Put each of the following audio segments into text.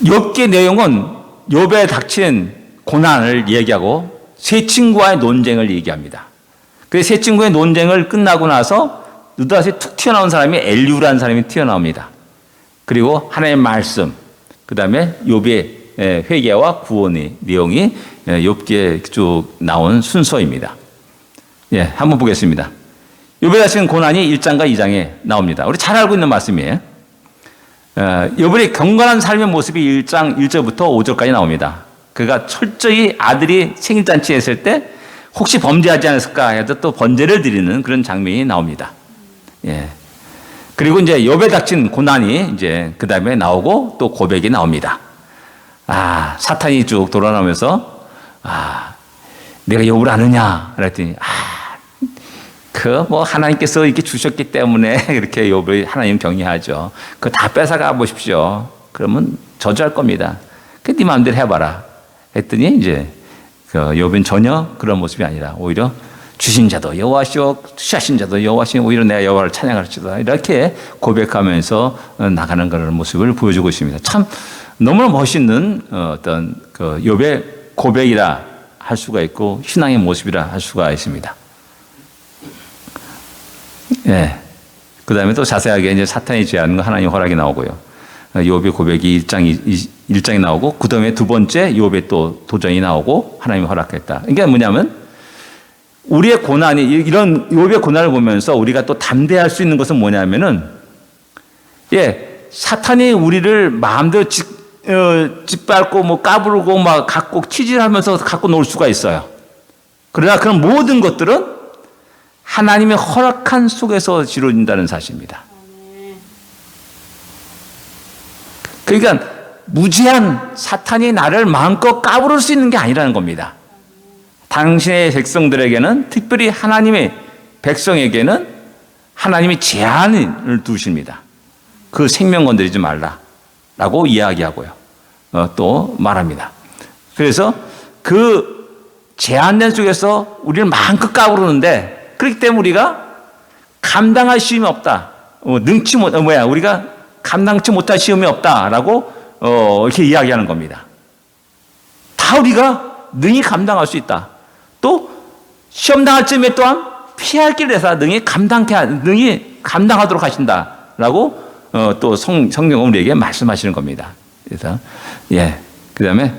욥기의 내용은 욥에 닥친 고난을 얘기하고 세 친구와의 논쟁을 얘기합니다. 그래서 세 친구의 논쟁을 끝나고 나서 느닷없이 툭 튀어나온 사람이 엘리후라는 사람이 튀어나옵니다. 그리고 하나님의 말씀, 그 다음에 욥의 회개와 구원의 내용이 욥기에 쭉 나온 순서입니다. 예, 한번 보겠습니다. 욥에 닥친 고난이 1장과 2장에 나옵니다. 우리 잘 알고 있는 말씀이에요. 욥의 경건한 삶의 모습이 1장 1절부터 5절까지 나옵니다. 그가 철저히 아들이 생일잔치 했을 때 혹시 범죄하지 않았을까 해서 또 번제를 드리는 그런 장면이 나옵니다. 예. 그리고 이제 욥에 닥친 고난이 이제 그 다음에 나오고 또 고백이 나옵니다. 사탄이 쭉 돌아나오면서 내가 욥을 아느냐 그랬더니 하나님께서 이렇게 주셨기 때문에 이렇게 욥을 하나님 경외하죠. 그거 다 뺏어가 보십시오. 그러면 저주할 겁니다. 네 마음대로 해봐라. 했더니 이제 욥은 전혀 그런 모습이 아니라 오히려 주신 자도 여호와시오, 취하신 자도 여호와시오, 오히려 내가 여호와를 찬양할지다. 이렇게 고백하면서 나가는 그런 모습을 보여주고 있습니다. 참 너무나 멋있는 어떤 욥의 고백이라 할 수가 있고 신앙의 모습이라 할 수가 있습니다. 예. 그 다음에 또 자세하게 이제 사탄이 제안한 거 하나님 허락이 나오고요. 욥의 고백이 1장이 나오고, 그 다음에 두 번째 욥의 또 도전이 나오고, 하나님이 허락했다. 이게 뭐냐면, 우리의 고난이, 이런 욥의 고난을 보면서 우리가 또 담대할 수 있는 것은 뭐냐면은, 사탄이 우리를 마음대로 짓밟고, 까부르고, 갖고, 치질하면서 갖고 놀 수가 있어요. 그러나 그런 모든 것들은 하나님의 허락한 속에서 이루어진다는 사실입니다. 그러니까 무지한 사탄이 나를 마음껏 까부를 수 있는 게 아니라는 겁니다. 당신의 백성들에게는, 특별히 하나님의 백성에게는 하나님이 제한을 두십니다. 그 생명 건드리지 말라라고 이야기하고요. 또 말합니다. 그래서 그 제한된 속에서 우리를 마음껏 까부르는데, 그렇기 때문에 우리가 감당할 시험이 없다. 우리가 감당치 못할 시험이 없다라고 이렇게 이야기하는 겁니다. 다 우리가 능히 감당할 수 있다. 또 시험 당할 쯤에 또한 피할 길을 내서 능히 감당하도록 하신다라고 또 성경은 우리에게 말씀하시는 겁니다. 그래서 그 다음에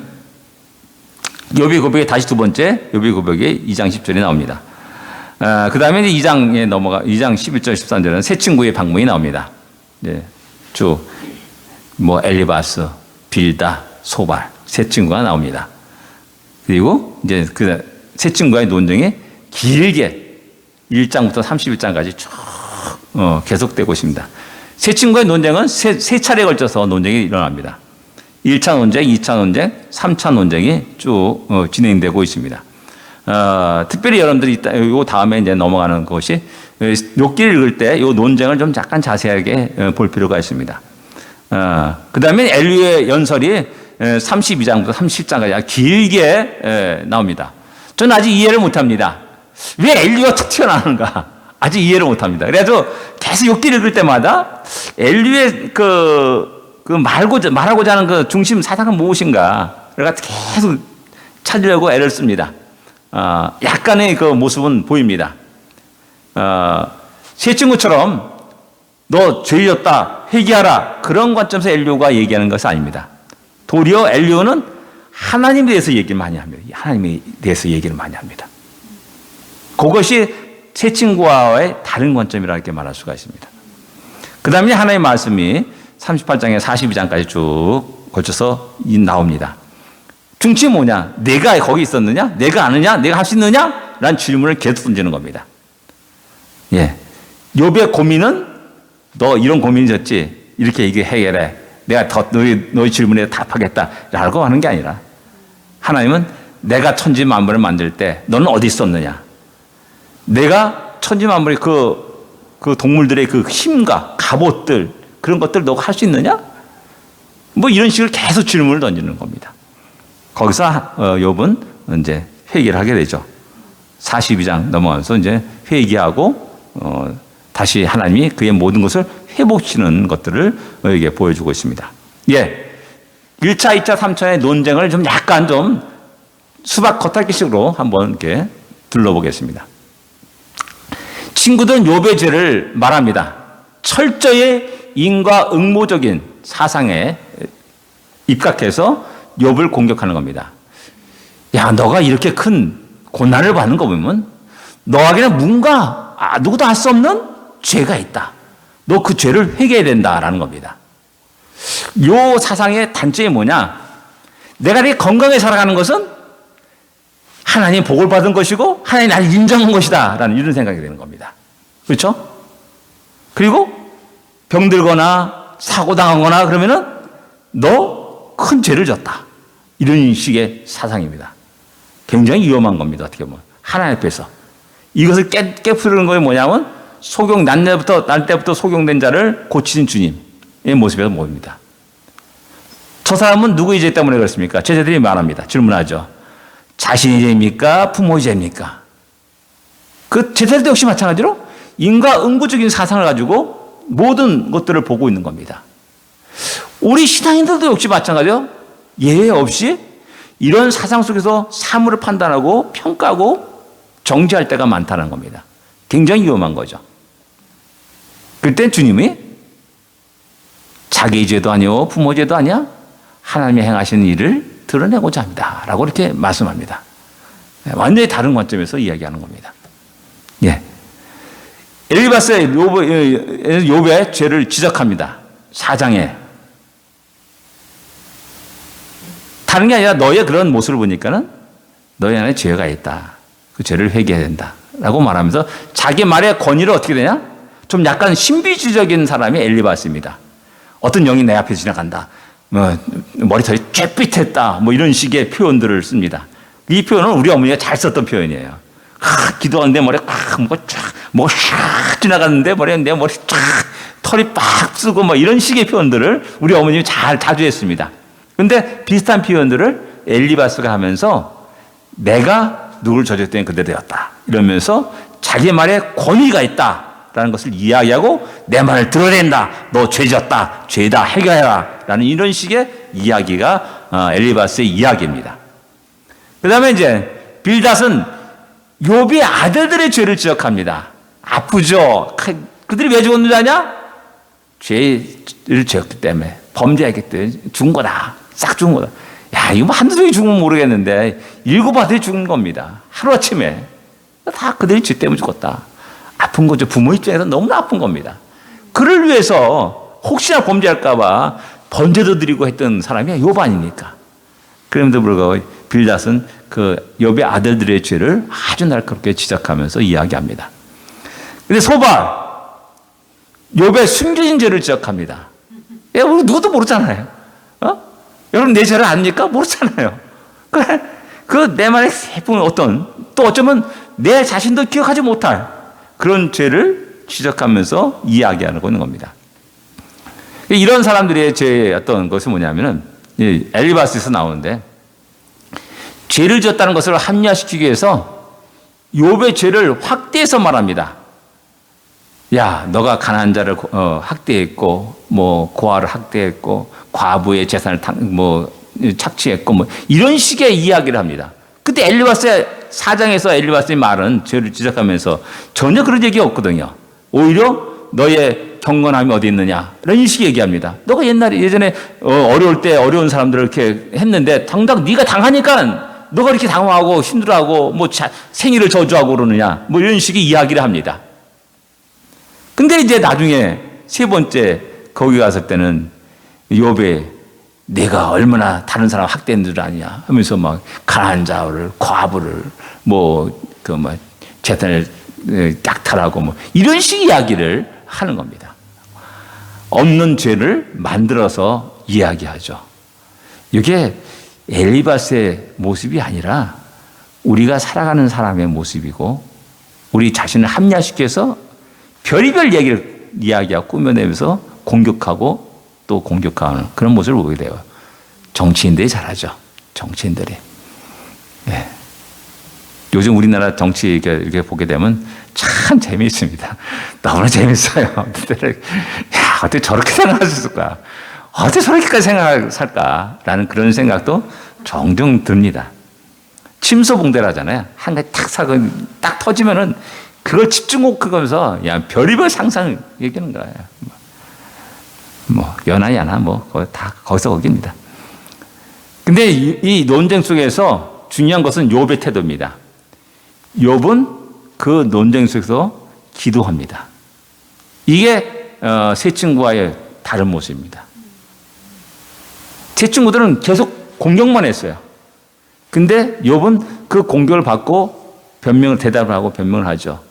욥의 고백이 다시 두 번째 욥의 고백이 2장 10절에 나옵니다. 그 다음에 2장에 2장 11절 13절에는 세 친구의 방문이 나옵니다. 엘리바스, 빌다, 소발 세 친구가 나옵니다. 그리고 이제 그 세 친구의 논쟁이 길게 1장부터 31장까지 쭉 계속되고 있습니다. 세 친구의 논쟁은 세 차례에 걸쳐서 논쟁이 일어납니다. 1차 논쟁, 2차 논쟁, 3차 논쟁이 쭉 진행되고 있습니다. 특별히 여러분들이 요 다음에 이제 넘어가는 것이 욥기를 읽을 때 요 논쟁을 좀 약간 자세하게 볼 필요가 있습니다. 그 다음에 엘리후의 연설이 32장부터 37장까지 길게 나옵니다. 저는 아직 이해를 못합니다. 왜 엘리후가 툭 튀어나오는가? 아직 이해를 못합니다. 그래서 계속 욥기를 읽을 때마다 엘리후의 말하고자 하는 그 중심 사상은 무엇인가? 그래서 계속 찾으려고 애를 씁니다. 약간의 그 모습은 보입니다. 세 친구처럼 너 죄였다, 회개하라, 그런 관점에서 엘리후가 얘기하는 것은 아닙니다. 도리어 엘리후는 하나님에 대해서 얘기를 많이 합니다. 하나님에 대해서 얘기를 많이 합니다. 그것이 세 친구와의 다른 관점이라고 이렇게 말할 수가 있습니다. 그 다음에 하나님의 말씀이 38장에 42장까지 쭉 걸쳐서 나옵니다. 중심이 뭐냐? 내가 거기 있었느냐? 내가 아느냐? 내가 할 수 있느냐? 라는 질문을 계속 던지는 겁니다. 욥의 고민은 너 이런 고민이 있었지? 이렇게 해결해. 내가 너희 질문에 답하겠다. 라고 하는 게 아니라 하나님은 내가 천지 만물을 만들 때 너는 어디 있었느냐? 내가 천지 만물의 그 동물들의 그 힘과 갑옷들, 그런 것들 너가 할 수 있느냐? 이런 식으로 계속 질문을 던지는 겁니다. 거기서 욥은 이제 회개를 하게 되죠. 42장 넘어가면서 이제 회개하고 다시 하나님이 그의 모든 것을 회복시키는 것들을 이게 보여주고 있습니다. 1차, 2차, 3차의 논쟁을 좀 약간 좀 수박 겉핥기식으로 한번 이렇게 둘러보겠습니다. 친구들은 욥의 죄를 말합니다. 철저히 인과응모적인 사상에 입각해서 욥을 공격하는 겁니다. 야, 너가 이렇게 큰 고난을 받는 거 보면 너에게는 뭔가 누구도 알 수 없는 죄가 있다. 너 그 죄를 회개해야 된다라는 겁니다. 요 사상의 단점이 뭐냐? 내가 이렇게 건강하게 살아가는 것은 하나님 복을 받은 것이고 하나님 나를 인정한 것이다 라는 이런 생각이 되는 겁니다. 그렇죠? 그리고 병들거나 사고당하거나 그러면은 너 큰 죄를 졌다. 이런 식의 사상입니다. 굉장히 위험한 겁니다. 어떻게 보면 하나님 앞에서 이것을 깨푸르는 것이 뭐냐면 날 때부터 속용된 자를 고치신 주님의 모습에서 보입니다. 저 사람은 누구의 죄 때문에 그렇습니까? 제자들이 말합니다. 질문하죠. 자신의 죄입니까? 부모의 죄입니까? 그 제자들도 역시 마찬가지로 인과응보적인 사상을 가지고 모든 것들을 보고 있는 겁니다. 우리 신앙인들도 역시 마찬가지로 예외 없이 이런 사상 속에서 사물을 판단하고 평가하고 정죄할 때가 많다는 겁니다. 굉장히 위험한 거죠. 그때 주님이 자기 죄도 아니오 부모 죄도 아니야 하나님이 행하시는 일을 드러내고자 합니다 라고 이렇게 말씀합니다. 완전히 다른 관점에서 이야기하는 겁니다. 예. 엘리바스의 욥의 죄를 지적합니다. 4장에 다른 게 아니라 너의 그런 모습을 보니까는 너희 안에 죄가 있다. 그 죄를 회개해야 된다 라고 말하면서 자기 말의 권위를 어떻게 되냐? 좀 약간 신비주의적인 사람이 엘리바스입니다. 어떤 영이 내 앞에 지나간다. 머리털이 쬐빛했다. 이런 식의 표현들을 씁니다. 이 표현은 우리 어머니가 잘 썼던 표현이에요. 기도하는데 머리가 샥 지나갔는데 내 머리 쫙 털이 빡 쓰고 이런 식의 표현들을 우리 어머님이 자주 했습니다. 근데 비슷한 표현들을 엘리바스가 하면서 내가 누구를 저주했더니 그대로 되었다. 이러면서 자기 말에 권위가 있다라는 것을 이야기하고 내 말을 드러낸다. 너 죄졌다. 죄다. 해결해라. 라는 이런 식의 이야기가 엘리바스의 이야기입니다. 그 다음에 이제 빌닷은 욥의 아들들의 죄를 지적합니다. 아프죠? 그들이 왜 죽었는지 아냐? 죄를 지었기 때문에 범죄했기 때문에 죽은 거다. 싹 죽은 거다. 야, 이거 한두 명이 죽으면 모르겠는데 7 아들이 죽은 겁니다. 하루아침에. 다 그들이 죄 때문에 죽었다. 아픈 거죠. 부모 입장에서 너무나 아픈 겁니다. 그를 위해서 혹시나 범죄할까 봐 번제도 드리고 했던 사람이 욥 아닙니까? 그럼에도 불구하고 빌닷은 그 욥의 아들들의 죄를 아주 날카롭게 지적하면서 이야기합니다. 근데 소발 욥의 숨겨진 죄를 지적합니다. 우리 누구도 모르잖아요. 여러분 내 죄를 압니까? 모르잖아요. 그래, 내 말에 세분 또 어쩌면 내 자신도 기억하지 못할 그런 죄를 지적하면서 이야기하는 겁니다. 이런 사람들의 죄의 어떤 것이 뭐냐면은 엘리바스에서 나오는데 죄를 지었다는 것을 합리화시키기 위해서 욥의 죄를 확대해서 말합니다. 야, 너가 가난한 자를 학대했고, 고아를 학대했고, 과부의 재산을 착취했고, 이런 식의 이야기를 합니다. 그때 엘리바스의 4장에서 엘리바스의 말은 죄를 지적하면서 전혀 그런 얘기가 없거든요. 오히려 너의 경건함이 어디 있느냐 이런 식의 얘기합니다. 너가 예전에 어려울 때 어려운 사람들을 이렇게 했는데 당장 네가 당하니까 너가 이렇게 당황하고 힘들어하고 생일을 저주하고 그러느냐 이런 식의 이야기를 합니다. 근데 이제 나중에 3번째 거기 갔을 때는 욥에 내가 얼마나 다른 사람 학대한 줄 아냐 하면서 가난한 자를 과부를 재산을 약탈하고 이런 식 이야기를 하는 겁니다. 없는 죄를 만들어서 이야기하죠. 이게 엘리바스의 모습이 아니라 우리가 살아가는 사람의 모습이고 우리 자신을 합리화시켜서 별의별 얘기를 이야기하고 꾸며내면서 공격하고 또 공격하는 그런 모습을 보게 돼요. 정치인들이 잘하죠. 정치인들이. 네. 요즘 우리나라 정치 이렇게 보게 되면 참 재미있습니다. 너무나 재밌어요. 야, 어떻게 저렇게 생각할 수 있을까? 어떻게 저렇게까지 살까라는 그런 생각도 종종 듭니다. 침소봉대라잖아요. 한 가지 탁 사고 딱 터지면은 그걸 집중호흡하면서 야 별의별 상상을 얘기하는 거예요. 뭐 연하야나 뭐 다 거기서 거기입니다. 근데 이 논쟁 속에서 중요한 것은 욥의 태도입니다. 욥은 그 논쟁 속에서 기도합니다. 이게 세 친구와의 다른 모습입니다. 세 친구들은 계속 공격만 했어요. 근데 욥은 그 공격을 받고 대답을 하고 변명을 하죠.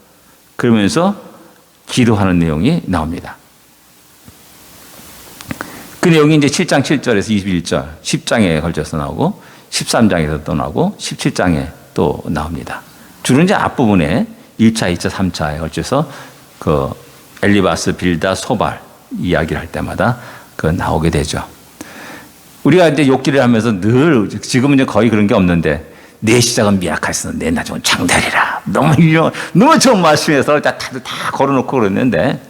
그러면서 기도하는 내용이 나옵니다. 그 내용이 이제 7장 7절에서 21절, 10장에 걸쳐서 나오고 13장에서 또 나오고 17장에 또 나옵니다. 주로 이제 앞부분에 1차, 2차, 3차에 걸쳐서 그 엘리바스, 빌다, 소발 이야기를 할 때마다 그 나오게 되죠. 우리가 이제 욕기를 하면서 늘 지금은 이제 거의 그런 게 없는데 내 시작은 미약할수록 내 나중은 장대리라. 너무 좋은 말씀에서 다들 다 걸어놓고 그러는데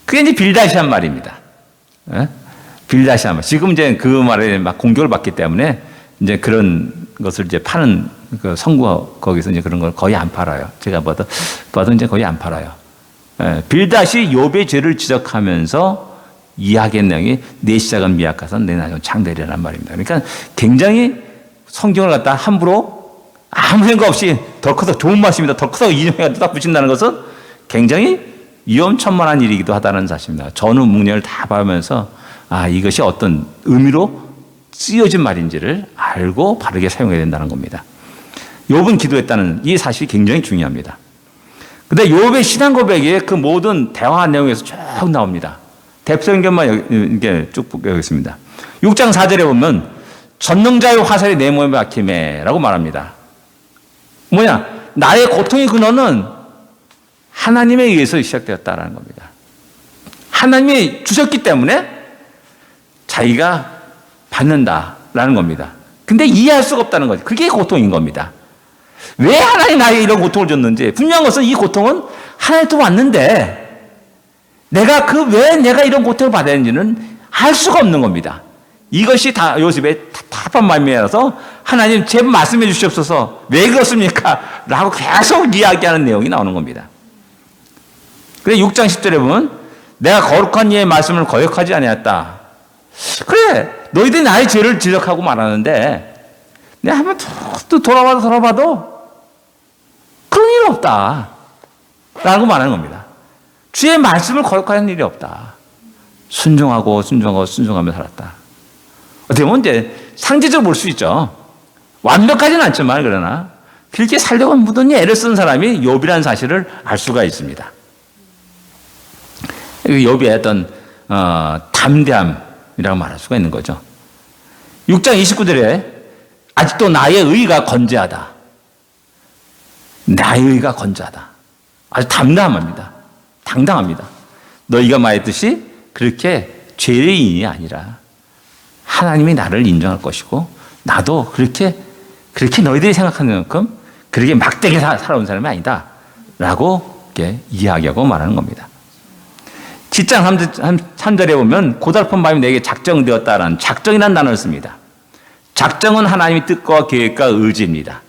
그게 이제 빌다시 한 말입니다. 예? 빌다시 한 말. 지금 이제 그 말에 막 공격을 받기 때문에 이제 그런 것을 이제 파는 그 성구 거기서 이제 그런 걸 거의 안 팔아요. 제가 봐도 이제 거의 안 팔아요. 예, 빌닷이 욥의 죄를 지적하면서 이야기한 내용이 내 시작은 미약해서 내 나중은 장대리라는 말입니다. 그러니까 굉장히 성경을 갖다 함부로 아무 생각 없이 더 커서 좋은 말씀입니다. 더 커서 인용해서 딱 붙인다는 것은 굉장히 위험천만한 일이기도 하다는 사실입니다. 전후문연을 다 봐면서 이것이 어떤 의미로 쓰여진 말인지를 알고 바르게 사용해야 된다는 겁니다. 욥은 기도했다는 이 사실이 굉장히 중요합니다. 근데 욥의 신앙 고백이 그 모든 대화 내용에서 쭉 나옵니다. 대표성경만 이렇게 쭉 보겠습니다. 6장 4절에 보면 전능자의 화살이 내 몸에 박히매라고 말합니다. 뭐냐? 나의 고통의 근원은 하나님에 의해서 시작되었다라는 겁니다. 하나님이 주셨기 때문에 자기가 받는다라는 겁니다. 근데 이해할 수가 없다는 거죠. 그게 고통인 겁니다. 왜 하나님이 나에게 이런 고통을 줬는지 분명한 것은 이 고통은 하나님도 왔는데 내가 왜 내가 이런 고통을 받아야 하는지는 알 수가 없는 겁니다. 이것이 다 요셉의 답답한 마음이라서 하나님 제발 말씀해 주시옵소서 왜 그렇습니까? 라고 계속 이야기하는 내용이 나오는 겁니다. 그래 6장 10절에 보면 내가 거룩한 이의 말씀을 거역하지 아니하였다. 그래 너희들이 나의 죄를 지적하고 말하는데 내가 한번 또 돌아봐도 그런 일 없다 라고 말하는 겁니다. 주의 말씀을 거역하는 일이 없다. 순종하며 살았다. 어떻게 보면 이제 상대적으로 볼 수 있죠. 완벽하지는 않지만 그러나 그렇게 살려고 무던히 애를 쓴 사람이 욥이라는 사실을 알 수가 있습니다. 욥의 어떤 담대함이라고 말할 수가 있는 거죠. 6장 29절에 아직도 나의 의가 건재하다. 나의 의가 건재하다. 아주 당당합니다. 너희가 말했듯이 그렇게 죄인이 아니라 하나님이 나를 인정할 것이고 나도 그렇게 너희들이 생각하는 만큼 그렇게 막대게 살아온 사람이 아니다 라고 이렇게 이야기하고 말하는 겁니다. 7장 3절에 보면 고달픈 밤이 내게 작정되었다라는 작정이라는 단어를 씁니다. 작정은 하나님의 뜻과 계획과 의지입니다.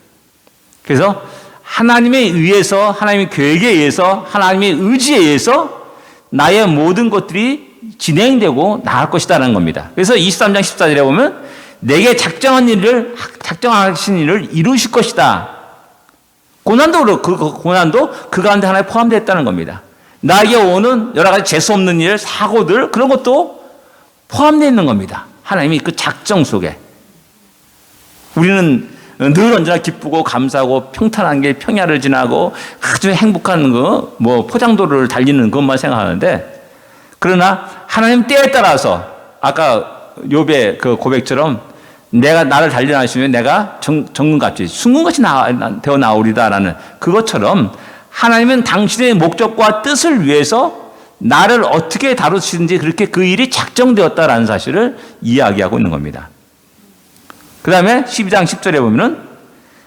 그래서 하나님에 의해서 하나님의 계획에 의해서 하나님의 의지에 의해서 나의 모든 것들이 진행되고 나갈 것이다라는 겁니다. 그래서 23장 14절에 보면 내게 작정하신 일을 이루실 것이다. 고난도 그 가운데 하나에 포함되어 있다는 겁니다. 나에게 오는 여러 가지 재수없는 일, 사고들 그런 것도 포함되어 있는 겁니다. 하나님이 그 작정 속에 우리는 늘 언제나 기쁘고 감사하고 평탄한 게 평야를 지나고 아주 행복한 포장도를 달리는 것만 생각하는데 그러나 하나님 때에 따라서 아까 욥의 그 고백처럼 내가 나를 단련하시면 내가 정금같이 순금같이 되어 나오리다라는 그것처럼 하나님은 당신의 목적과 뜻을 위해서 나를 어떻게 다루시든지 그렇게 그 일이 작정되었다라는 사실을 이야기하고 있는 겁니다. 그 다음에 12장 10절에 보면은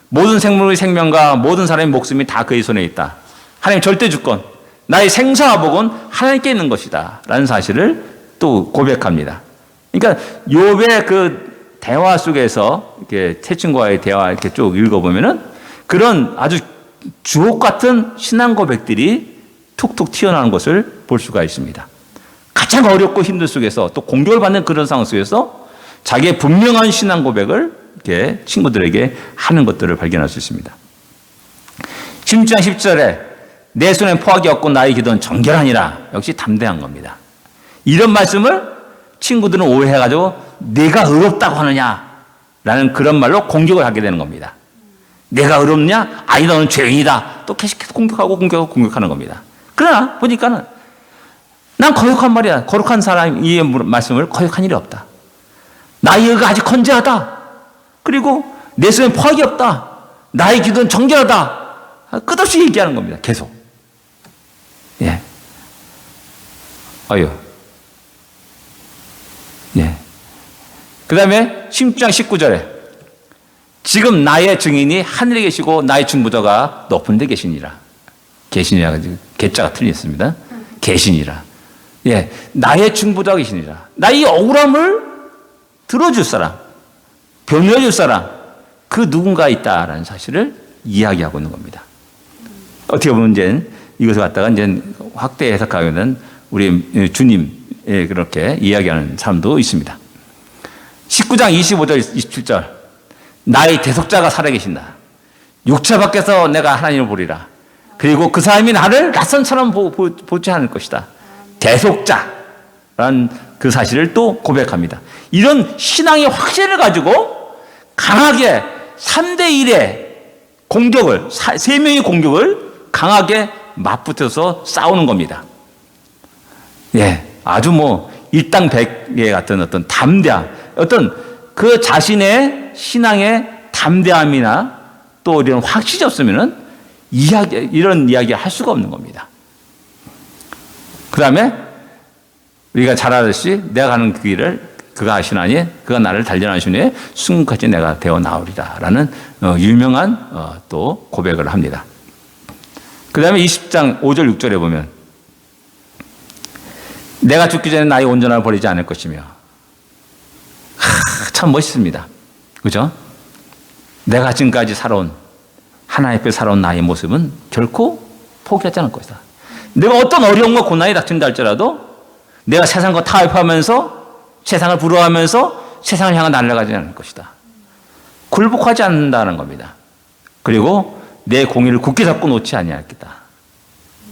모든 생물의 생명과 모든 사람의 목숨이 다 그의 손에 있다. 하나님 절대 주권, 나의 생사와 복은 하나님께 있는 것이다 라는 사실을 또 고백합니다. 그러니까 욥의 그 대화 속에서 이렇게 태친과의 대화 이렇게 쭉 읽어보면은 그런 아주 주옥 같은 신앙 고백들이 툭툭 튀어나오는 것을 볼 수가 있습니다. 가장 어렵고 힘든 속에서 또 공격을 받는 그런 상황 속에서 자기의 분명한 신앙 고백을 이렇게 친구들에게 하는 것들을 발견할 수 있습니다. 16장 10절에 내 손엔 포악이 없고 나의 기도는 정결하니라. 역시 담대한 겁니다. 이런 말씀을 친구들은 오해해가지고 내가 의롭다고 하느냐라는 그런 말로 공격을 하게 되는 겁니다. 내가 의롭냐? 아니 너는 죄인이다. 또 계속해서 공격하는 겁니다. 그러나 보니까는 난 거룩한 말이야. 거룩한 사람 이 말씀을 거역한 일이 없다. 나의 의가 아직 건재하다. 그리고 내 손에 포악이 없다. 나의 기도는 정결하다. 끝없이 얘기하는 겁니다. 계속. 예. 예. 그 다음에 16장 19절에 지금 나의 증인이 하늘에 계시고 나의 중보자가 높은 데 계시니라. 계시니라. 개자가 틀렸습니다. 계시니라. 예. 나의 중보자가 계시니라. 나의 억울함을 들어줄 사람, 변호해줄 사람, 그 누군가 있다라는 사실을 이야기하고 있는 겁니다. 어떻게 보면 이제 이것을 갖다가 이제 확대 해석하면 우리 주님 그렇게 이야기하는 사람도 있습니다. 19장 25절 27절 나의 대속자가 살아계신다. 육체 밖에서 내가 하나님을 보리라. 그리고 그 사람이 나를 낯선처럼 보지 않을 것이다. 대속자라는 그 사실을 또 고백합니다. 이런 신앙의 확신을 가지고 강하게 3대1의 공격을, 3명의 공격을 강하게 맞붙어서 싸우는 겁니다. 예, 아주 일당백의 같은 어떤 담대함, 어떤 그 자신의 신앙의 담대함이나 또 이런 확신이 없으면은 이런 이야기 할 수가 없는 겁니다. 그 다음에 우리가 잘 알듯이 내가 가는 그 길을 그가 하시나니 그가 나를 단련하시니 순금같이 내가 되어 나오리라 라는 유명한 또 고백을 합니다. 그 다음에 20장 5절 6절에 보면 내가 죽기 전에 나의 온전함을 버리지 않을 것이며 참 멋있습니다. 그죠? 내가 지금까지 살아온 하나님 앞에 살아온 나의 모습은 결코 포기하지 않을 것이다. 내가 어떤 어려움과 고난이 닥친다 할지라도 내가 세상과 타협하면서 세상을 부러워하면서 세상을 향해 날아가지 않을 것이다. 굴복하지 않는다는 겁니다. 그리고 내 공의를 굳게 잡고 놓지 아니하겠다.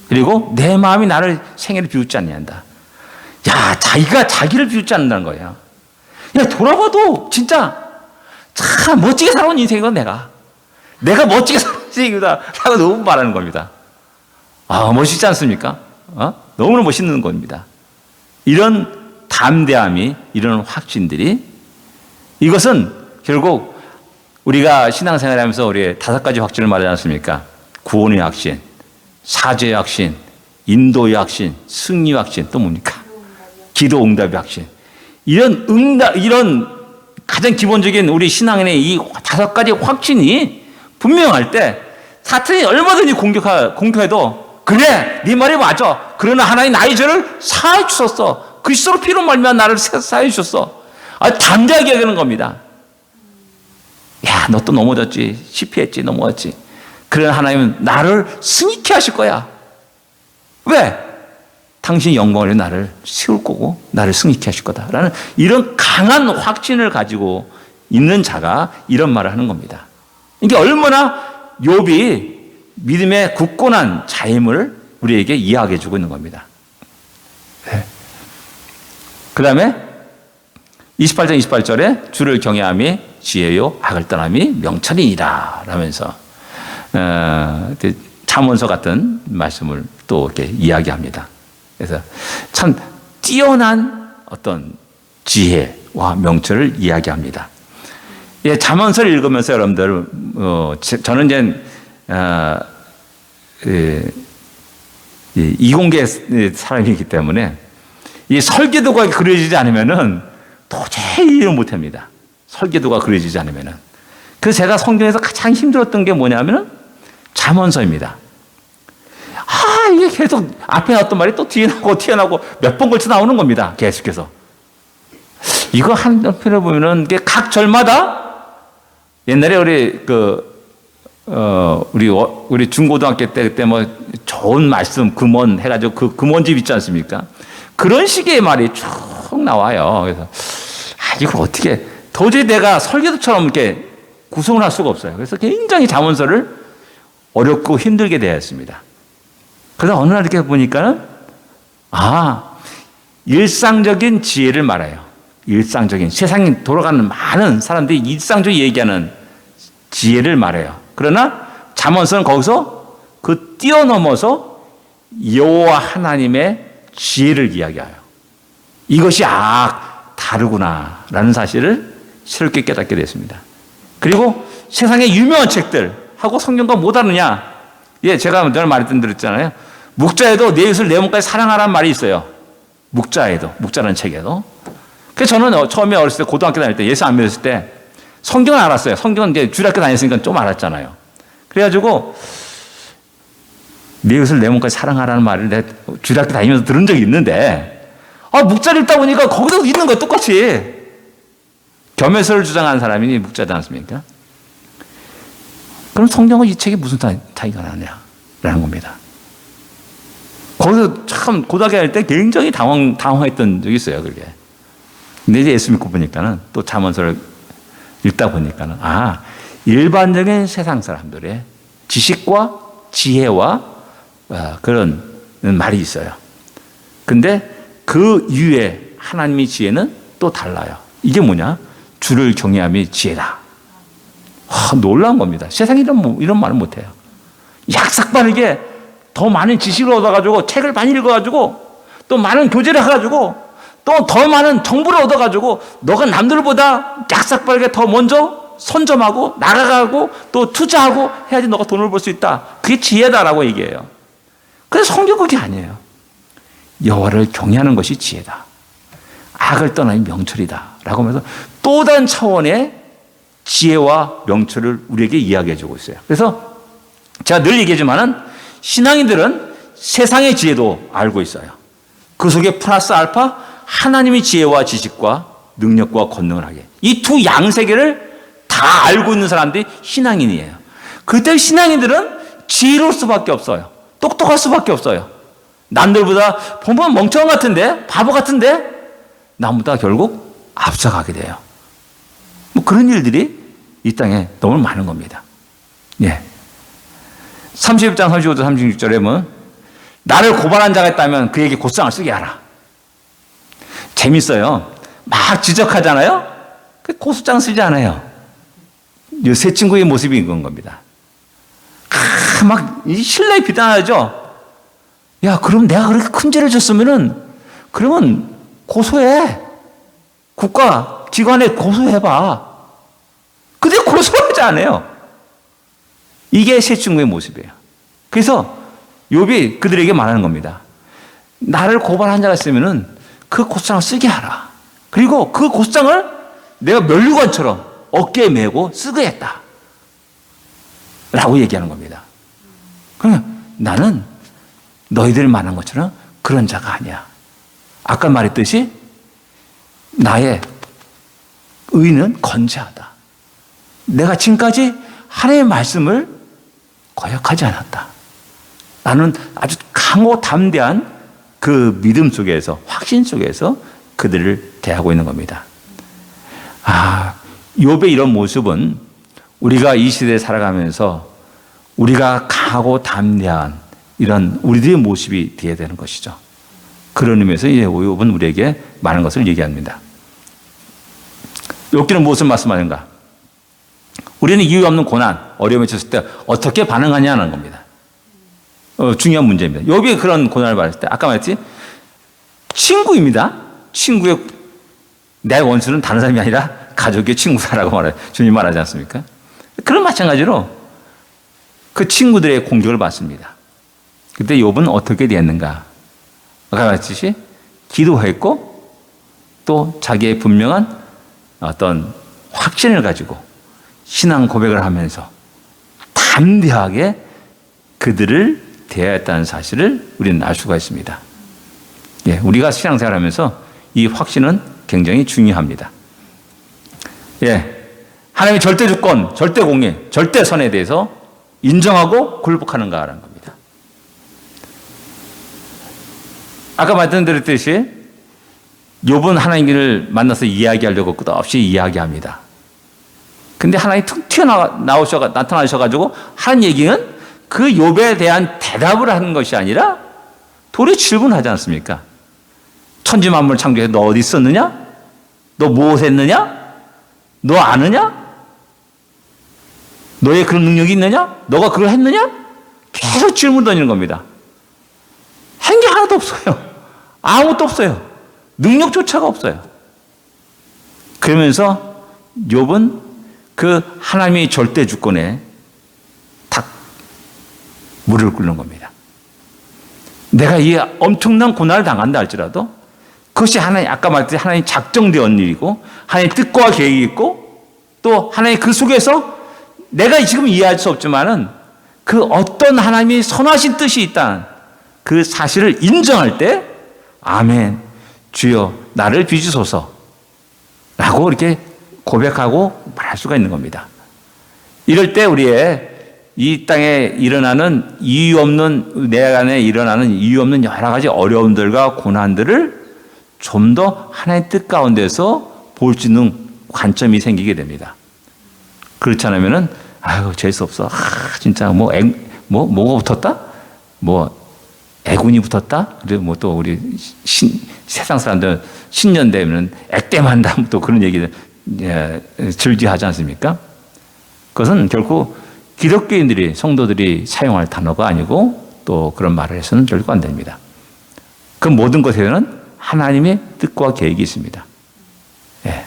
그리고 내 마음이 나를 생애를 비웃지 아니한다. 야, 자기가 자기를 비웃지 않는다는 거예요. 야, 돌아봐도 진짜 참 멋지게 살아온 인생이거든, 내가 멋지게 살아온 인생이다 라고 너무 말하는 겁니다. 아, 멋있지 않습니까? 너무나 멋있는 겁니다. 이런 담대함이, 이런 확신들이, 이것은 결국 우리가 신앙생활 하면서 우리 5가지 확신을 말하지 않습니까? 구원의 확신, 사죄의 확신, 인도의 확신, 승리의 확신, 또 뭡니까? 기도 응답의 확신. 이런 가장 기본적인 우리 신앙인의 이 5가지 확신이 분명할 때 사탄이 얼마든지 공격해도 그래, 네 말이 맞아. 그러나 하나님 나의 죄를 사해 주셨어. 그리스도로 피로 말미암아 나를 사해 주셨어. 담대하게 얘기하는 겁니다. 야, 너 또 넘어졌지. 실패했지. 넘어졌지. 그러나 하나님은 나를 승리케 하실 거야. 왜? 당신이 영광으로 나를 세울 거고 나를 승리케 하실 거다라는 이런 강한 확신을 가지고 있는 자가 이런 말을 하는 겁니다. 이게 얼마나 욥이 믿음의 굳건한 자임을 우리에게 이야기해 주고 있는 겁니다. 네. 그 다음에 28장 28절에 주를 경외함이 지혜요 악을 떠남이 명철이니라 라면서 잠언서 같은 말씀을 또 이렇게 이야기합니다. 그래서 참 뛰어난 어떤 지혜와 명철을 이야기합니다. 예, 잠언서를 읽으면서 여러분들 저는 이제 이공계 사람이기 때문에 이 설계도가 그려지지 않으면은 도저히 이해를 못합니다. 설계도가 그려지지 않으면은. 그래서 제가 성경에서 가장 힘들었던 게 뭐냐면은 잠언서입니다. 이게 계속 앞에 나왔던 말이 또 뒤에 나오고 몇 번 걸쳐 나오는 겁니다. 계속해서. 이거 한편으로 보면은 각 절마다 옛날에 우리 중고등학교 때 그때 뭐 좋은 말씀 금원 해가지고 그 금원집 있지 않습니까? 그런 식의 말이 쭉 나와요. 그래서 이걸 어떻게 도저히 내가 설교도처럼 이렇게 구성을 할 수가 없어요. 그래서 굉장히 잠언서를 어렵고 힘들게 대했습니다. 그래서 어느 날 이렇게 보니까는 일상적인 지혜를 말해요. 일상적인 세상이 돌아가는 많은 사람들이 일상적으로 얘기하는 지혜를 말해요. 그러나 잠언서는 거기서 그 뛰어넘어서 여호와 하나님의 지혜를 이야기해요. 이것이 다르구나라는 사실을 새롭게 깨닫게 됐습니다. 그리고 세상의 유명한 책들하고 성경과 뭐 다르냐? 제가 전에 말했던 대로 있잖아요. 묵자에도 내 이웃을 내 몸까지 사랑하라는 말이 있어요. 묵자라는 책에도. 그래서 저는 처음에 어렸을 때 고등학교 다닐 때 예수 안 믿었을 때 성경을 알았어요. 성경은 이제 주일학교 다녔으니까 좀 알았잖아요. 그래가지고 내 이웃을 내 몸까지 사랑하라는 말을 내가 주일학교 다니면서 들은 적이 있는데 묵자를 읽다 보니까 거기도 있는 거예요. 똑같이. 겸해서를 주장하는 사람이 묵자지 않습니까? 그럼 성경과 이 책이 무슨 차이가 나냐라는 겁니다. 거기서 참 고등학교 다닐 때 굉장히 당황했던 적이 있어요. 그게. 근데 이제 예수 믿고 보니까는 또 잠언서를 읽다 보니까는 일반적인 세상 사람들의 지식과 지혜와 그런 말이 있어요. 근데 그 이후에 하나님의 지혜는 또 달라요. 이게 뭐냐? 주를 경외함이 지혜다. 놀라운 겁니다. 세상에 이런 말은 못해요. 약삭빠르게 더 많은 지식을 얻어가지고 책을 많이 읽어가지고 또 많은 교제를 해가지고 또 더 많은 정보를 얻어가지고 너가 남들보다 약삭빠르게 더 먼저 선점하고 나가고 또 투자하고 해야지 너가 돈을 벌 수 있다. 그게 지혜다라고 얘기해요. 그래서 성경 그게 아니에요. 여호와를 경외하는 것이 지혜다. 악을 떠나니 명철이다. 라고 하면서 또 다른 차원의 지혜와 명철을 우리에게 이야기해 주고 있어요. 그래서 제가 늘 얘기하지만은 신앙인들은 세상의 지혜도 알고 있어요. 그 속에 플러스 알파 하나님의 지혜와 지식과 능력과 권능을 하게. 이 두 양세계를 다 알고 있는 사람들이 신앙인이에요. 그때 신앙인들은 지혜로울 수밖에 없어요. 똑똑할 수밖에 없어요. 남들보다 보면 멍청한 같은데, 바보 같은데, 남보다 결국 앞서가게 돼요. 뭐 그런 일들이 이 땅에 너무 많은 겁니다. 30장 35절 36절에 보면 나를 고발한 자가 있다면 그에게 곧상을 쓰게 하라. 재밌어요. 막 지적하잖아요. 고소장 쓰지 않아요. 이 세 친구의 모습이 이건 겁니다. 막 신뢰에 비난하죠. 야, 그럼 내가 그렇게 큰 죄를 졌으면은 그러면 고소해. 국가 기관에 고소해봐. 근데 고소하지 않아요. 이게 세 친구의 모습이에요. 그래서 욥이 그들에게 말하는 겁니다. 나를 고발한 자가 있으면은 그 고소장을 쓰게 하라. 그리고 그 고소장을 내가 면류관처럼 어깨에 메고 쓰게 했다. 라고 얘기하는 겁니다. 그러면 나는 너희들 말한 것처럼 그런 자가 아니야. 아까 말했듯이 나의 의는 건재하다. 내가 지금까지 하나님의 말씀을 거역하지 않았다. 나는 아주 강하고 담대한 그 믿음 속에서, 확신 속에서 그들을 대하고 있는 겁니다. 욥의 이런 모습은 우리가 이 시대에 살아가면서 우리가 강하고 담대한 이런 우리들의 모습이 되어야 되는 것이죠. 그런 의미에서 욥은 우리에게 많은 것을 얘기합니다. 욥기는 무엇을 말씀하는가? 우리는 이유 없는 고난, 어려움에 처했을 때 어떻게 반응하냐는 겁니다. 중요한 문제입니다. 욥이 그런 고난을 받을 때 아까 말했지? 친구입니다. 친구의 내 원수는 다른 사람이 아니라 가족의 친구다라고 말해요. 주님 말하지 않습니까? 그런 마찬가지로 그 친구들의 공격을 받습니다. 그때 욥은 어떻게 됐는가? 아까 말했듯이 기도했고 또 자기의 분명한 어떤 확신을 가지고 신앙 고백을 하면서 담대하게 그들을 대하였다는 사실을 우리는 알 수가 있습니다. 우리가 신앙생활하면서 이 확신은 굉장히 중요합니다. 예, 하나님의 절대 주권, 절대 공의, 절대 선에 대해서 인정하고 굴복하는가라는 겁니다. 아까 말씀드렸듯이 욥은 하나님을 만나서 이야기하려고 끝없이 이야기합니다. 근데 하나님이 툭 나타나셔가지고 하는 얘기는 그 욥에 대한 대답을 하는 것이 아니라 도리어 질문하지 않습니까? 천지 만물 창조해 너 어디 있었느냐? 너 무엇 했느냐? 너 아느냐? 너의 그런 능력이 있느냐? 너가 그걸 했느냐? 계속 질문 던지는 겁니다. 한 게 하나도 없어요. 아무것도 없어요. 능력조차가 없어요. 그러면서 욥은 그 하나님의 절대 주권에 탁 무릎을 꿇는 겁니다. 내가 이 엄청난 고난을 당한다 할지라도 그것이 하나님, 아까 말했듯이 하나님 작정되었는 일이고 하나님 뜻과 계획이 있고 또 하나님 그 속에서 내가 지금 이해할 수 없지만은 그 어떤 하나님이 선하신 뜻이 있다는 그 사실을 인정할 때 아멘, 주여 나를 빚으소서 라고 이렇게 고백하고 말할 수가 있는 겁니다. 이럴 때 우리의 이 땅에 일어나는 이유 없는, 내 안에 일어나는 이유 없는 여러 가지 어려움들과 고난들을 좀 더 하나님의 뜻 가운데서 볼 수 있는 관점이 생기게 됩니다. 그렇지 않으면은, 아유, 재수없어. 진짜 뭐가 붙었다? 애군이 붙었다? 그리고 또 우리 세상 사람들 신년 되면 액땜한다. 또 그런 얘기를 즐지하지 않습니까? 그것은 결코 기독교인들이, 성도들이 사용할 단어가 아니고 또 그런 말을 해서는 결코 안 됩니다. 그 모든 것에는 하나님의 뜻과 계획이 있습니다. 예.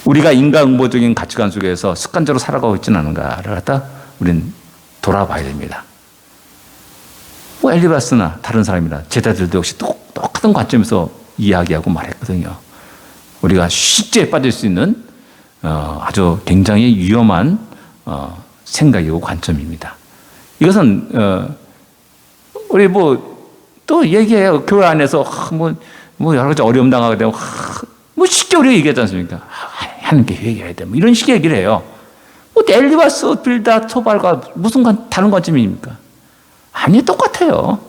우리가 인간응보적인 가치관 속에서 습관적으로 살아가고 있지는 않은가를 갖다 우리는 돌아봐야 됩니다. 엘리바스나 다른 사람이나 제자들도 역시 똑같은 관점에서 이야기하고 말했거든요. 우리가 쉽게 빠질 수 있는 아주 굉장히 위험한 생각이고 관점입니다. 이것은 우리 또 얘기해요. 교회 안에서 여러 가지 어려움 당하게 되면 쉽게 우리가 얘기하지 않습니까? 하나님께 회개해야 돼. 이런 식의 얘기를 해요. 엘리바스, 빌닷, 토발과 무슨 다른 관점입니까? 아니, 똑같아요.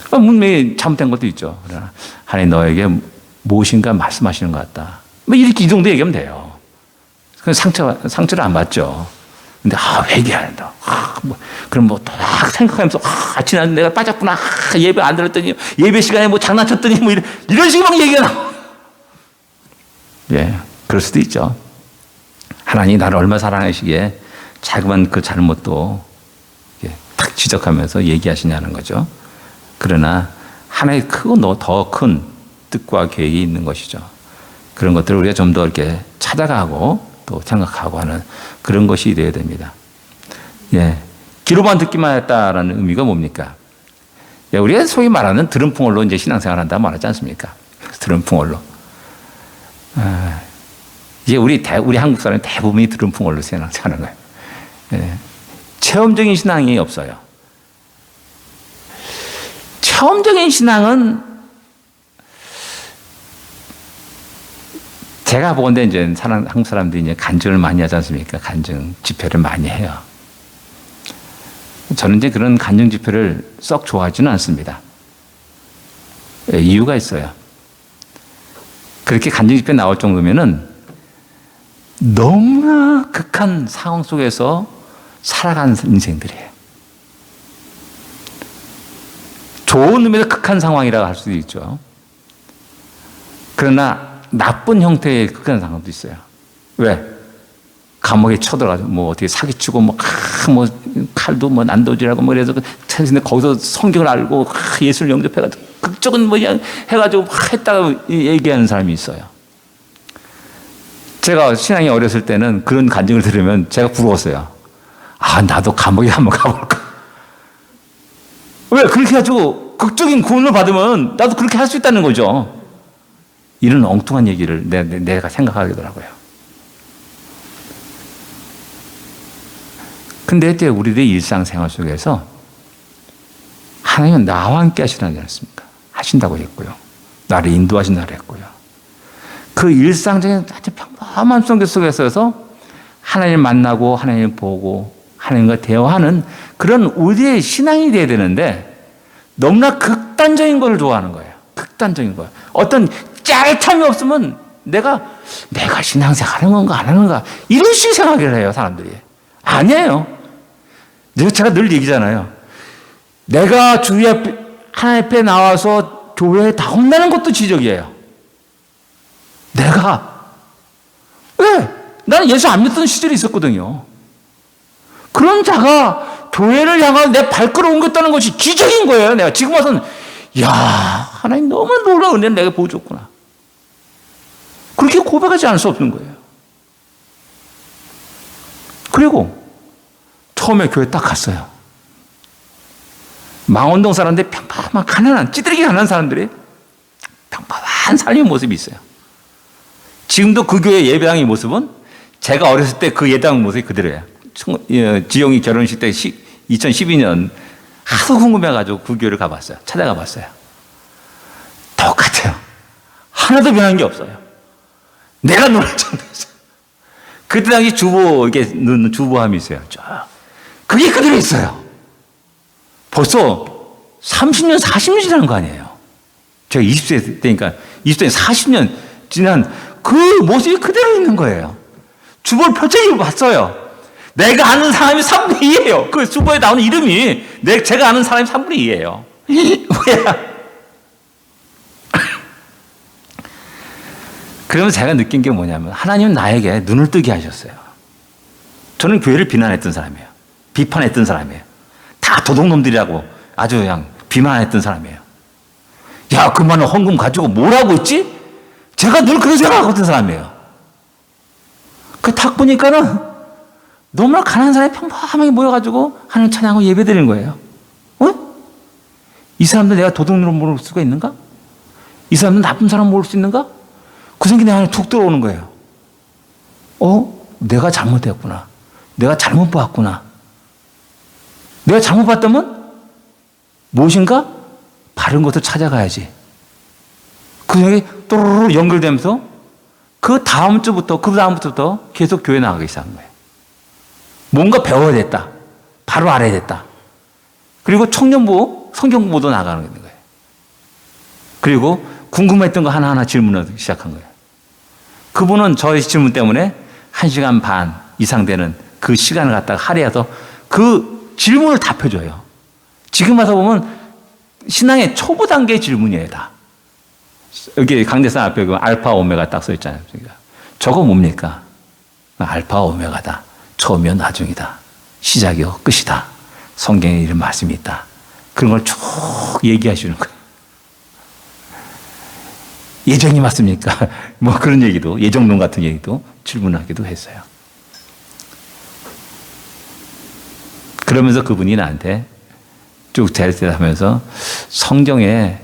분명히 잘못된 것도 있죠. 그러나 하나님 너에게 무엇인가 말씀하시는 것 같다. 이렇게 이 정도 얘기하면 돼요. 상처를 안 받죠. 근데 회개한다. 그럼 딱 생각하면서 지난 내가 빠졌구나. 예배 안 들었더니 예배 시간에 장난쳤더니 이런 식으로 막 얘기가 나와. 예, 그럴 수도 있죠. 하나님이 나를 얼마나 사랑하시기에 자그만 그 잘못도 탁 지적하면서 얘기하시냐는 거죠. 그러나 하나의 크고 더 큰 뜻과 계획이 있는 것이죠. 그런 것들을 우리가 좀 더 이렇게 찾아가고 또 생각하고 하는 그런 것이 되어야 됩니다. 예, 귀로만 듣기만 했다라는 의미가 뭡니까? 예, 우리가 소위 말하는 드럼풍얼로 이제 신앙생활 한다 말하지 않습니까? 드럼풍얼로. 이게 우리 한국 사람이 대부분이 드럼풍얼로 신앙생활하는 거예요. 예, 체험적인 신앙이 없어요. 체험적인 신앙은 제가 보건대 이제 한국 사람들이 이제 간증을 많이 하지 않습니까? 간증 집회를 많이 해요. 저는 이제 그런 간증 집회를 썩 좋아하지는 않습니다. 이유가 있어요. 그렇게 간증 집회 나올 정도면은 너무나 극한 상황 속에서 살아가는 인생들이에요. 좋은 의미에서 극한 상황이라고 할 수도 있죠. 그러나 나쁜 형태의 극한 상황도 있어요. 왜? 감옥에 쳐들어가서 어떻게 사기치고 칼도 난도질하고 그래서 근데 거기서 성경을 알고 예수를 영접해가지고 극적은 해가지고 했다고 얘기하는 사람이 있어요. 제가 신앙이 어렸을 때는 그런 간증을 들으면 제가 부러웠어요. 나도 감옥에 한번 가볼까. 왜? 그렇게 해가지고 극적인 구원을 받으면 나도 그렇게 할 수 있다는 거죠. 이런 엉뚱한 얘기를 내가 생각하게 되더라고요. 근데 이제 우리들의 일상생활 속에서 하나님은 나와 함께 하시라지 않습니까? 하신다고 했고요. 나를 인도하신다고 했고요. 그 일상적인 아주 평범한 성경 속에서 하나님을 만나고 하나님을 보고 하나님과 대화하는 그런 우리의 신앙이 돼야 되는데 너무나 극단적인 걸 좋아하는 거예요. 극단적인 거예요. 어떤 짜릿함이 없으면 내가 신앙생활 하는 건가 안 하는 건가 이런 식의 생각을 해요, 사람들이. 아니에요. 제가 늘 얘기잖아요. 내가 주의 앞에, 하나님 앞에 나와서 교회에 다 혼나는 것도 지적이에요. 왜? 나는 예수 안 믿던 시절이 있었거든요. 그런 자가 교회를 향하여 내 발걸음 옮겼다는 것이 기적인 거예요. 내가 지금 와서는 하나님 너무 놀라운 은혜를 내가 보여줬구나. 그렇게 고백하지 않을 수 없는 거예요. 그리고 처음에 교회 딱 갔어요. 망원동 사람들이 평범한 가난한 찌들기 가난한 사람들이 평범한 삶의 모습이 있어요. 지금도 그 교회 예배당의 모습은 제가 어렸을 때 그 예배당 모습이 그대로예요. 지영이 결혼식 때 2012년 하도 궁금해가지고 그 교회를 가봤어요. 찾아가 봤어요. 똑같아요. 하나도 변한 게 없어요. 내가 놀랄 정도였어요. 그때 당시 이렇게 넣는 주보함이 있어요. 그게 그대로 있어요. 벌써 30년, 40년 지난 거 아니에요. 제가 20세 때니까 20대 40년 지난 그 모습이 그대로 있는 거예요. 주보를 펼쳐서 봤어요. 내가 아는 사람이 3분의 2예요. 그 주보에 나오는 이름이 제가 아는 사람이 3분의 2예요. 왜? 그러면서 제가 느낀 게 뭐냐면 하나님은 나에게 눈을 뜨게 하셨어요. 저는 교회를 비난했던 사람이에요. 비판했던 사람이에요. 다 도둑놈들이라고 아주 그냥 비난했던 사람이에요. 야, 그 많은 헌금 가지고 뭘 하고 있지? 제가 늘 그런 생각하던 사람이에요. 딱 보니까는 너무나 가난한 사람이 평범하게 모여가지고 하나님 찬양하고 예배드리는 거예요. 이 사람들 내가 도둑놈으로 모를 수가 있는가? 이 사람들 나쁜 사람 모를 수 있는가? 그 생각이 내 안에 툭 들어오는 거예요. 내가 잘못했구나. 내가 잘못 봤구나. 내가 잘못 봤다면 무엇인가 바른 것을 찾아가야지. 그 생각이 또르르 연결되면서 그 다음 주부터 계속 교회 나가기 시작한 거예요. 뭔가 배워야 됐다. 바로 알아야 됐다. 그리고 청년부 성경 공부도 나가는 거예요. 그리고 궁금했던 거 하나하나 질문하기 시작한 거예요. 그분은 저의 질문 때문에 1시간 반 이상 되는 그 시간을 갖다가 할애해서 그 질문을 답해줘요. 지금 와서 보면 신앙의 초보 단계의 질문이에요, 다. 여기 강대상 앞에 그 알파 오메가 딱 써 있잖아요. 저거 뭡니까? 알파 오메가다. 처음이요 나중이다. 시작이요 끝이다. 성경에 이런 말씀이 있다. 그런 걸 쭉 얘기하시는 거예요. 예정이 맞습니까? 뭐 그런 얘기도, 예정론 같은 얘기도 질문하기도 했어요. 그러면서 그분이 나한테 쭉 대하면서 성경에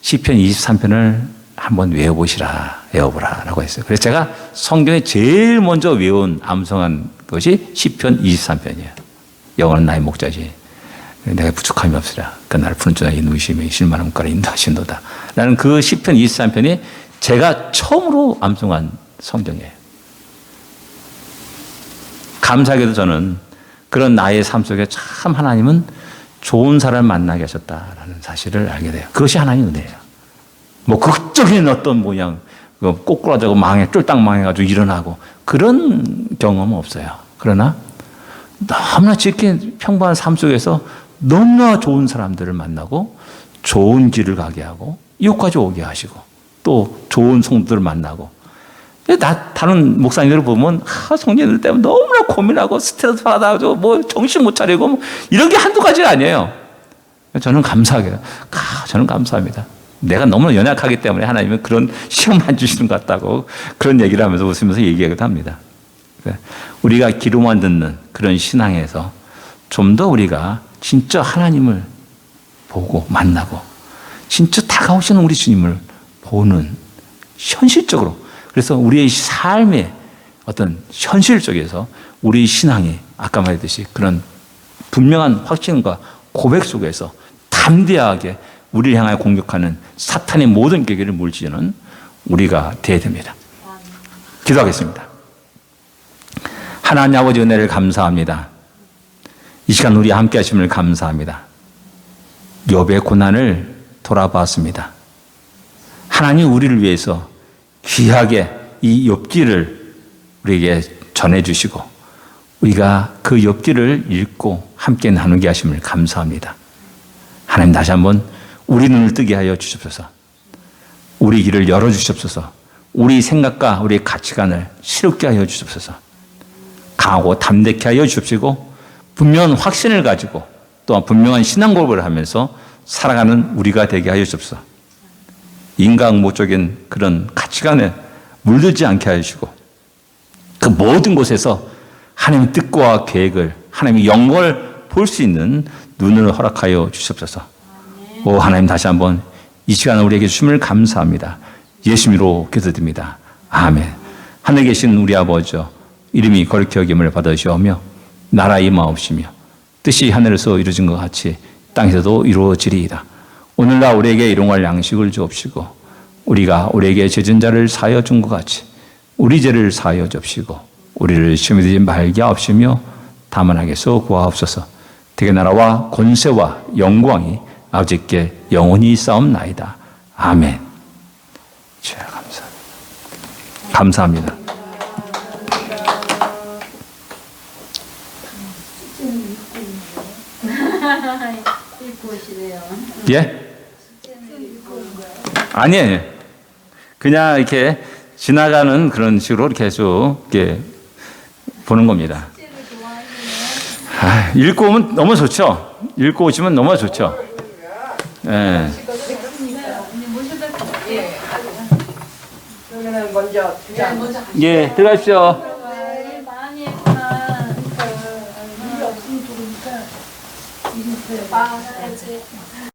시편 23편을 한번 외워보라 라고 했어요. 그래서 제가 성경에 제일 먼저 외운 암송한 것이 시편 23편이에요. 영어는 나의 목자지. 내가 부족함이 없으라. 그 나를 푸른 자의 인도심에 실만한 물가로 인도하신도다. 라는 그 시편 23편이 제가 처음으로 암송한 성경이에요. 감사하게도 저는 그런 나의 삶 속에 참 하나님은 좋은 사람을 만나게 하셨다라는 사실을 알게 돼요. 그것이 하나님의 은혜예요. 뭐 극적인 어떤 모양, 꼬꾸라져고 쫄딱 망해가지고 일어나고 그런 경험은 없어요. 그러나 너무나 지킨 평범한 삶 속에서 너무나 좋은 사람들을 만나고 좋은 길을 가게 하고 이곳까지 오게 하시고 또 좋은 성도들을 만나고 다른 목사님들을 보면 성도들 때문에 너무나 고민하고 스트레스 받아가지고 뭐 정신 못 차리고 뭐 이런 게 한두 가지가 아니에요. 저는 저는 감사합니다. 내가 너무 연약하기 때문에 하나님은 그런 시험만 주시는 것 같다고 그런 얘기를 하면서 웃으면서 얘기하기도 합니다. 우리가 기도만 듣는 그런 신앙에서 좀 더 우리가 진짜 하나님을 보고 만나고 진짜 다가오시는 우리 주님을 보는 현실적으로 그래서 우리의 삶의 어떤 현실 속에서 우리 신앙이 아까 말했듯이 그런 분명한 확신과 고백 속에서 담대하게 우리를 향하여 공격하는 사탄의 모든 계기를 물지는 우리가 되어야 됩니다. 기도하겠습니다. 하나님 아버지 은혜를 감사합니다. 이 시간 우리 함께 하심을 감사합니다. 욥의 고난을 돌아봤습니다. 하나님 우리를 위해서 귀하게 이 욥기를 우리에게 전해주시고 우리가 그 욥기를 읽고 함께 나누게 하심을 감사합니다. 하나님 다시 한번 우리 눈을 뜨게 하여 주십소서. 우리 길을 열어주십소서. 우리 생각과 우리 가치관을 새롭게 하여 주십소서. 강하고 담대케 하여 주십시고 분명한 확신을 가지고 또한 분명한 신앙 고백을 하면서 살아가는 우리가 되게 하여 주십소서. 인간모적인 그런 가치관에 물들지 않게 하여 주시고 그 모든 곳에서 하나님의 뜻과 계획을 하나님의 영광을 볼 수 있는 눈을 허락하여 주시옵소서. 오 하나님 다시 한번 이 시간을 우리에게 주심을 감사합니다. 예수님으로 기도드립니다. 아멘. 하늘에 계신 우리 아버지 이름이 거룩히 여김을 받으시오며 나라 임하옵시며 뜻이 하늘에서 이루어진 것 같이 땅에서도 이루어지리이다. 오늘날 우리에게 일용할 양식을 주옵시고 우리가 우리에게 죄진 자를 사하여 준 것 같이 우리 죄를 사하여 줍시고 우리를 시험에 들지 말게 하옵시며 다만 하게서 구하옵소서. 되게 나라와 권세와 영광이 아버지께 영원히 싸움나이다. 아멘. 주여 감사합니다. 예? 아니에요. 그냥 이렇게 지나가는 그런 식으로 계속 이렇게 보는 겁니다. 읽고 오면 너무 좋죠. 읽고 오시면 너무 좋죠. 예. 예, 들어가십시오. 많이 했구나. 일이 없으면 좋으니까.